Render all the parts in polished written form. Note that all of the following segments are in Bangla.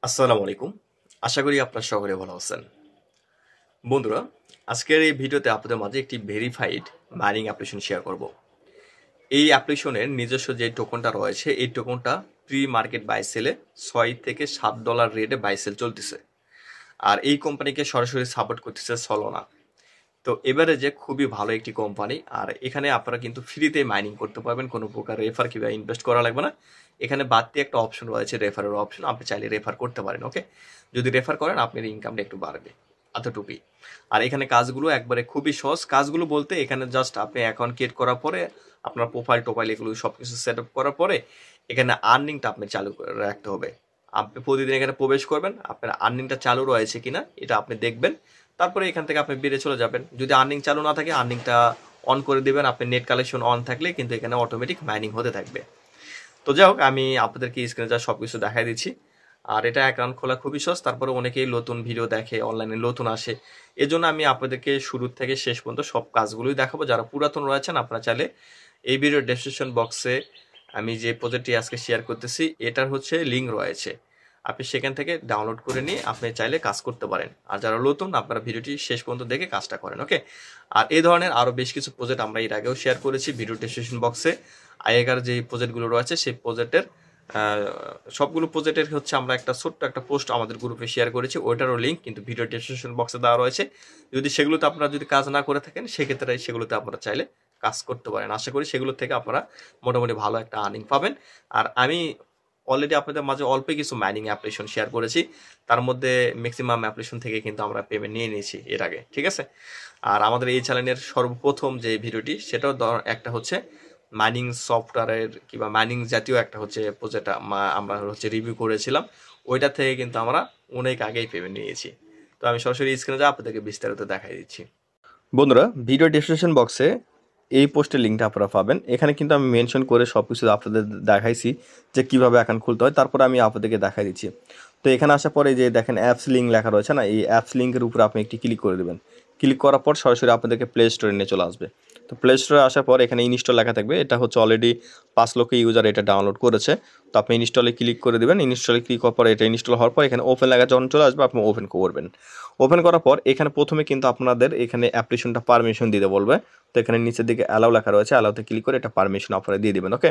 আসসালামু আলাইকুম। আশা করি আপনারা সকলে ভালো আছেন। বন্ধুরা, আজকের এই ভিডিওতে আপনাদের মাঝে একটি ভেরিফাইড মাইনিং অ্যাপ্লিকেশন শেয়ার করব। এই অ্যাপ্লিকেশনের নিজস্ব যে টোকনটা রয়েছে, এই টোকনটা প্রি মার্কেট বাই সেলে $6 থেকে $7 রেটে বাই সেল চলতেছে। আর এই কোম্পানিকে সরাসরি সাপোর্ট করতেছে সলোনা। তো এবারে যে খুবই ভালো একটি কোম্পানি, আর এখানে আপনারা কিন্তু ফ্রিতে মাইনিং করতে পারবেন, কোনো প্রকার রেফার কিংবা ইনভেস্ট করা লাগবে না। এখানে বাড়তি একটা অপশন রয়েছে, রেফারের অপশন, আপনি চাইলে রেফার করতে পারেন। ওকে, যদি রেফার করেন আপনার ইনকামটা একটু বাড়বে, এতটুকুই। আর এখানে কাজগুলো একবারে খুবই সহজ। কাজগুলো বলতে এখানে জাস্ট আপনি অ্যাকাউন্ট ক্রিয়েট করার পরে আপনার প্রোফাইল টোফাইল এগুলো সব কিছু সেট আপ করার পরে এখানে আর্নিংটা আপনি চালু করে রাখতে হবে। আপনি প্রতিদিন এখানে প্রবেশ করবেন, আপনার আর্নিংটা চালু রয়েছে কিনা এটা আপনি দেখবেন। তারপরে এখান থেকে আপনি বেরিয়ে চলে যাবেন। যদি আর্নিং চালু না থাকে আর্নিংটা অন করে দিবেন। আপনি নেট কালেকশন অন থাকলে কিন্তু এখানে অটোমেটিক মাইনিং হতে থাকবে। তো যাই হোক, আমি আপনাদেরকে স্ক্রিনে যা সব কিছু দেখাই দিচ্ছি। আর এটা অ্যাকাউন্ট খোলা খুবই সহজ। তারপরে অনেকেই নতুন ভিডিও দেখে, অনলাইনে নতুন আসে, এজন্য আমি আপনাদেরকে শুরু থেকে শেষ পর্যন্ত সব কাজগুলোই দেখাবো। যারা পুরাতন রয়েছেন আপনারা চাইলে এই ভিডিওর ডেসক্রিপশন বক্সে আমি যে প্রজেক্টটি আজকে শেয়ার করতেছি এটার লিঙ্ক রয়েছে, আপনি সেখান থেকে ডাউনলোড করে নিয়ে আপনি চাইলে কাজ করতে পারেন। আর যারা নতুন আপনারা ভিডিওটি শেষ পর্যন্ত দেখে কাজটা করেন। ওকে, আর এই ধরনের আরও বেশ কিছু প্রজেক্ট আমরা এর আগেও শেয়ার করেছি ভিডিও ডেসক্রিপশন বক্সে। আগেকার যে প্রজেক্টগুলো রয়েছে সেই প্রজেক্টের সবগুলো প্রজেক্টের আমরা একটা ছোট্ট একটা পোস্ট আমাদের গ্রুপে শেয়ার করেছি, ওইটারও লিঙ্ক কিন্তু ভিডিও ডেসক্রিপশন বক্সে দেওয়া রয়েছে। যদি সেগুলোতে আপনারা যদি কাজ না করে থাকেন সেক্ষেত্রে সেগুলোতে আপনারা চাইলে কাজ করতে পারেন। আশা করি সেগুলো থেকে আপনারা মোটামুটি ভালো একটা আর্নিং পাবেন। আর আমি অলরেডি আপনাদের মাঝে অল্প কিছু মাইনিং অ্যাপ্লিকেশন শেয়ার করেছি, তার মধ্যে ম্যাক্সিমাম অ্যাপ্লিকেশন থেকে কিন্তু আমরা পেমেন্ট নিয়ে নিয়েছি এর আগে, ঠিক আছে। আর আমাদের এই চ্যানেলের সর্বপ্রথম যে ভিডিওটি সেটাও একটা মাইনিং সফটওয়্যারের কিংবা মাইনিং জাতীয় একটা প্রজেক্ট আমরা রিভিউ করেছিলাম। ওইটা থেকে কিন্তু আমরা অনেক আগেই পেমেন্ট নিয়েছি। তো আমি সরাসরি স্ক্রিনে যা আপনাদেরকে বিস্তারিত দেখাই দিচ্ছি। বন্ধুরা, ভিডিও ডেসক্রিপশন বক্সে এই পোস্টের লিঙ্কটা আপনারা পাবেন। এখানে কিন্তু আমি মেনশন করে সব কিছু আপনাদের দেখাইছি যে কীভাবে অ্যাকাউন্ট খুলতে হয়, তারপরে আমি আপনাদেরকে দেখাই দিচ্ছি। তো এখানে আসার পরে যে দেখেন অ্যাপস লিঙ্ক লেখা রয়েছে না, এই অ্যাপস লিঙ্কের উপরে আপনি একটি ক্লিক করে দেবেন। ক্লিক করার পর সরাসরি আপনাদেরকে প্লে স্টোরে নিয়ে চলে আসবে। তো প্লে স্টোরে আসার পর এখানে ইনস্টল লেখা থাকবে। এটা অলরেডি 5 লক্ষ ইউজার এটা ডাউনলোড করেছে। তো আপনি ইনস্টলে ক্লিক করে দেবেন। ইনস্টলে ক্লিক করার পর এটা ইনস্টল হওয়ার পর এখানে ওপেন লেখা যখন চলে আসবে আপনি ওপেন করবেন। ওপেন করার পর এখানে প্রথমে কিন্তু আপনাদের এখানে অ্যাপ্লিকেশনটা পারমিশন দিতে বলবে। তো এখানে নিচের দিকে অ্যালাউ লেখা রয়েছে, অ্যালাউতে ক্লিক করে এটা পারমিশন আপনারা দিয়ে দিবেন। ওকে,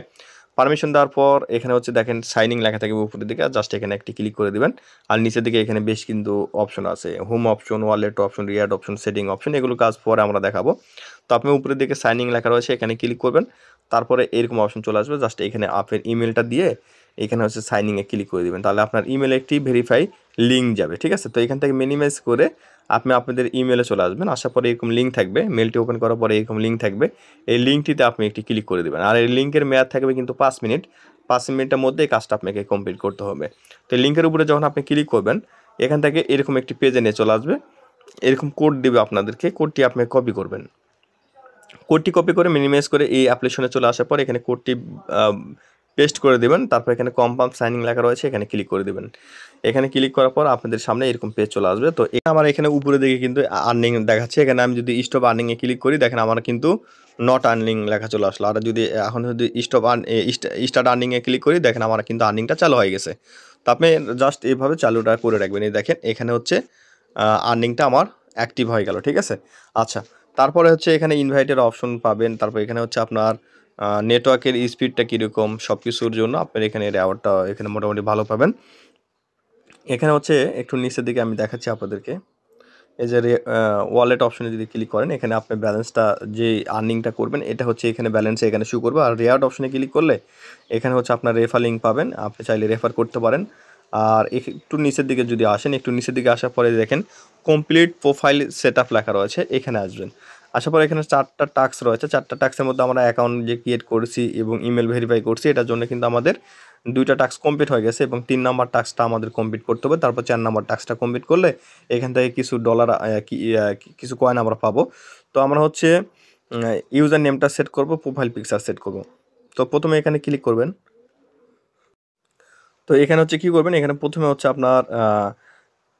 পারমিশন দেওয়ার পর এখানে দেখেন সাইনিং লেখা থাকবে উপরের দিকে, জাস্ট এখানে একটি ক্লিক করে দিবেন। আর নিচের দিকে এখানে বেশ কিন্তু অপশন আছে, home option, wallet option, রিয়ার্ড option, setting option, এগুলো কাজ পরে আমরা দেখাবো। তো আপনি উপরের দিকে সাইনিং লেখা রয়েছে এখানে ক্লিক করবেন। তারপরে এরকম অপশন চলে আসবে, জাস্ট এখানে আপনার ইমেলটা দিয়ে এখানে সাইনিংয়ে ক্লিক করে দিবেন। তাহলে আপনার ইমেলে একটি ভেরিফাই লিঙ্ক যাবে, ঠিক আছে। তো এখান থেকে মিনিমাইজ করে আপনি আপনাদের ইমেলে চলে আসবেন। আসার পরে এরকম লিঙ্ক থাকবে, মেলটি ওপেন করার পরে এরকম লিঙ্ক থাকবে। এই লিঙ্কটিতে আপনি একটি ক্লিক করে দেবেন। আর এই লিঙ্কের মেয়াদ থাকবে কিন্তু 5 মিনিট। 5 মিনিটের মধ্যে এই কাজটা আপনাকে কমপ্লিট করতে হবে। তো লিঙ্কের উপরে যখন আপনি ক্লিক করবেন এখান থেকে এরকম একটি পেজে নিয়ে চলে আসবে। এরকম কোড দিবে আপনাদেরকে, কোডটি আপনি কপি করবেন। কোডটি কপি করে মিনিমাইজ করে এই অ্যাপ্লিকেশনে চলে আসার পর এখানে কোডটি পেস্ট করে দেবেন। তারপর এখানে কনফার্ম সাইনিং লেখা রয়েছে, এখানে ক্লিক করে দেবেন। এখানে ক্লিক করার পর আপনাদের সামনে এরকম পেজ চলে আসবে। তো আমার এখানে উপরে দিকে কিন্তু আর্নিং দেখাচ্ছে। এখানে আমি যদি স্টপ আর্নিংয়ে ক্লিক করি দেখেন আমার কিন্তু নট আর্নিং লেখা চলে আসলো। আর যদি এখন যদি স্টার্ট আর্নিংয়ে ক্লিক করি দেখেন আমার কিন্তু আর্নিংটা চালু হয়ে গেছে। তো আপনি জাস্ট এইভাবে চালুটা করে রাখবেন। এই দেখেন এখানে আর্নিংটা আমার অ্যাক্টিভ হয়ে গেল, ঠিক আছে। আচ্ছা, তারপরে এখানে ইনভাইটের অপশন পাবেন। তারপর এখানে আপনার নেটওয়ার্কের স্পিডটা কীরকম সব কিছুর জন্য আপনার এখানে রেওয়ার্ডটা এখানে মোটামুটি ভালো পাবেন। এখানে একটু নিচের দিকে আমি দেখাচ্ছি আপনাদেরকে। এই যে ওয়ালেট অপশনে যদি ক্লিক করেন এখানে আপনি ব্যালেন্সটা যে আর্নিংটা করবেন এটা এখানে ব্যালেন্সে এখানে শো করবে। আর রেওয়ার্ড অপশনে ক্লিক করলে এখানে আপনার রেফার লিঙ্ক পাবেন, আপনি চাইলে রেফার করতে পারেন। আর একটু নিচের দিকে যদি আসেন, একটু নিচের দিকে আসার পরে দেখেন কমপ্লিট প্রোফাইল সেট আপ লেখা রয়েছে, এখানে আসবেন। আসার পরে এখানে 4টা টাস্ক রয়েছে। 4টা টাস্কের মধ্যে আমরা অ্যাকাউন্ট যে ক্রিয়েট করছি এবং ইমেল ভেরিফাই করছি, এটার জন্য কিন্তু আমাদের 2টা টাস্ক কমপ্লিট হয়ে গেছে এবং 3 নম্বর টাস্কটা আমাদের কমপ্লিট করতে হবে। তারপর 4 নম্বর টাস্কটা কমপ্লিট করলে এখান থেকে কিছু ডলার কিছু কয়েন আমরা পাবো। তো আমরা ইউজার নেমটা সেট করব, প্রোফাইল পিকচার সেট করব। তো প্রথমে এখানে ক্লিক করবেন। তো এখানে কী করবেন, এখানে প্রথমে আপনার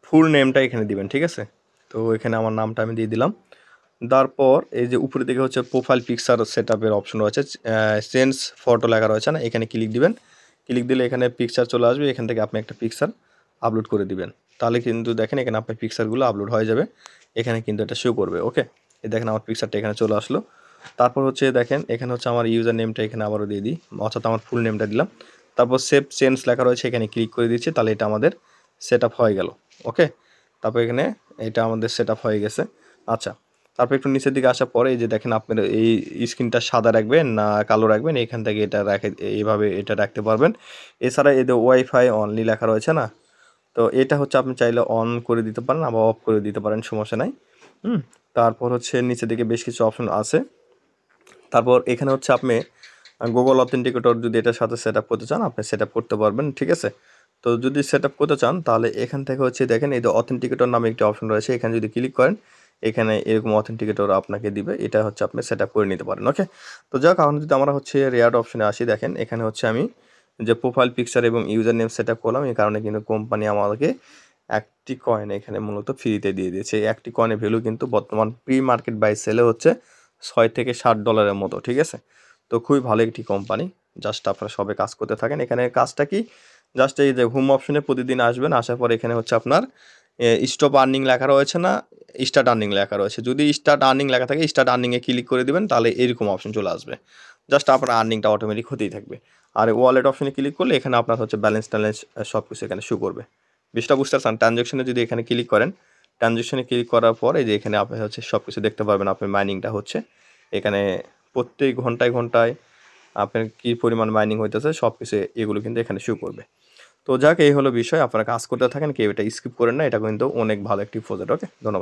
ফুল নেমটা এখানে দিবেন, ঠিক আছে। তো এখানে আমার নামটা আমি দিয়ে দিলাম। তারপর এই যে উপরে দিকে প্রোফাইল পিকচার সেট আপের অপশন রয়েছে, চেঞ্জ ফটো লেখা রয়েছে না, এখানে ক্লিক দিবেন। ক্লিক দিলে এখানে পিকচার চলে আসবে। এখান থেকে আপনি একটা পিকচার আপলোড করে দিবেন, তাহলে কিন্তু দেখেন এখানে আপনার পিকচারগুলো আপলোড হয়ে যাবে, এখানে কিন্তু এটা শো করবে। ওকে, এই দেখেন আমার পিকচারটা এখানে চলে আসলো। তারপর হচ্ছে দেখেন এখানে হচ্ছে আমার ইউজার নেমটা এখানে আবারও দিয়ে দিই, অর্থাৎ আমার ফুল নেমটা দিলাম। তারপর সেভ চেঞ্জ লেখা রয়েছে, এখানে ক্লিক করে দিচ্ছি, তাহলে এটা আমাদের সেট আপ হয়ে গেল। ওকে, তারপর এখানে এটা আমাদের সেট আপ হয়ে গেছে। আচ্ছা, তারপর একটু নিচের দিকে আসার পরে এই যে দেখেন আপনার এই স্ক্রিনটা সাদা রাখবেন না কালো রাখবেন, এখান থেকে এটা রেখে এইভাবে এটা রাখতে পারবেন। এছাড়া এদের ওয়াইফাই অনলি লেখা রয়েছে না, তো এটা হচ্ছে আপনি চাইলে অন করে দিতে পারেন, আবার অফ করে দিতে পারেন, সমস্যা নাই। তারপর হচ্ছে নিচের দিকে বেশ কিছু অপশন আছে। তারপর এখানে হচ্ছে আপনি গুগল অথেন্টিকেটর যদি এটার সাথে সেট আপ করতে চান আপনি সেট আপ করতে পারবেন, ঠিক আছে। তো যদি সেট আপ করতে চান তাহলে এখান থেকে হচ্ছে দেখেন এই যে অথেন্টিকেটর নামে একটি অপশন রয়েছে, এখানে যদি ক্লিক করেন এখানে এরকম অথেন্টিকেটর আপনাকে দিবে, এটা হচ্ছে আপনি সেট আপ করে নিতে পারেন। ওকে, তো যাক এখন যদি আমরা হচ্ছে রেয়ার অপশনে আসি, দেখেন এখানে হচ্ছে আমি যে প্রোফাইল পিকচার এবং ইউজার নেম সেট আপ করলাম, এই কারণে কিন্তু কোম্পানি আমাদেরকে একটি কয়েন এখানে মূলত ফ্রিতে দিয়ে দিয়েছে। এই একটি কয়েনের ভ্যালু কিন্তু বর্তমান প্রি মার্কেট বাই সেলে হচ্ছে $6 থেকে $7 মতো, ঠিক আছে। তো খুবই ভালো একটি কোম্পানি, জাস্ট আপনারা সবে কাজ করতে থাকেন। এখানে কাজটা কি, জাস্ট এই যে হোম অপশনে প্রতিদিন আসবেন, আসার পর এখানে হচ্ছে আপনার স্টপ আর্নিং লেখা রয়েছে না স্টার্ট আর্নিং লেখা রয়েছে, যদি স্টার্ট আর্নিং লেখা থাকে স্টার্ট আর্নিংয়ে ক্লিক করে দিবেন, তাহলে এরকম অপশন চলে আসবে, জাস্ট আপনার আর্নিংটা অটোমেটিক হতেই থাকবে। আর ওয়ালেট অপশনে ক্লিক করলে এখানে আপনার হচ্ছে ব্যালেন্স ট্যালেন্স সব কিছু এখানে শো করবে। বিষয়টা বুঝতে পারছেন? ট্রানজ্যাকশনে যদি এখানে ক্লিক করেন, ট্রানজ্যাকশনে ক্লিক করার পর এই যে এখানে আপনি হচ্ছে সব কিছু দেখতে পারবেন, আপনার মাইনিংটা হচ্ছে এখানে প্রত্যেক ঘন্টায় ঘন্টায় আপনার কী পরিমাণ মাইনিং হইতেছে সব কিছু এগুলো কিন্তু এখানে শো করবে। তো যাক, এই হলো বিষয়, আপনারা কাজ করতে থাকেন, কেউ এটা স্কিপ করেন না, এটা কিন্তু অনেক ভালো একটি প্রজেক্ট। ওকে, ধন্যবাদ।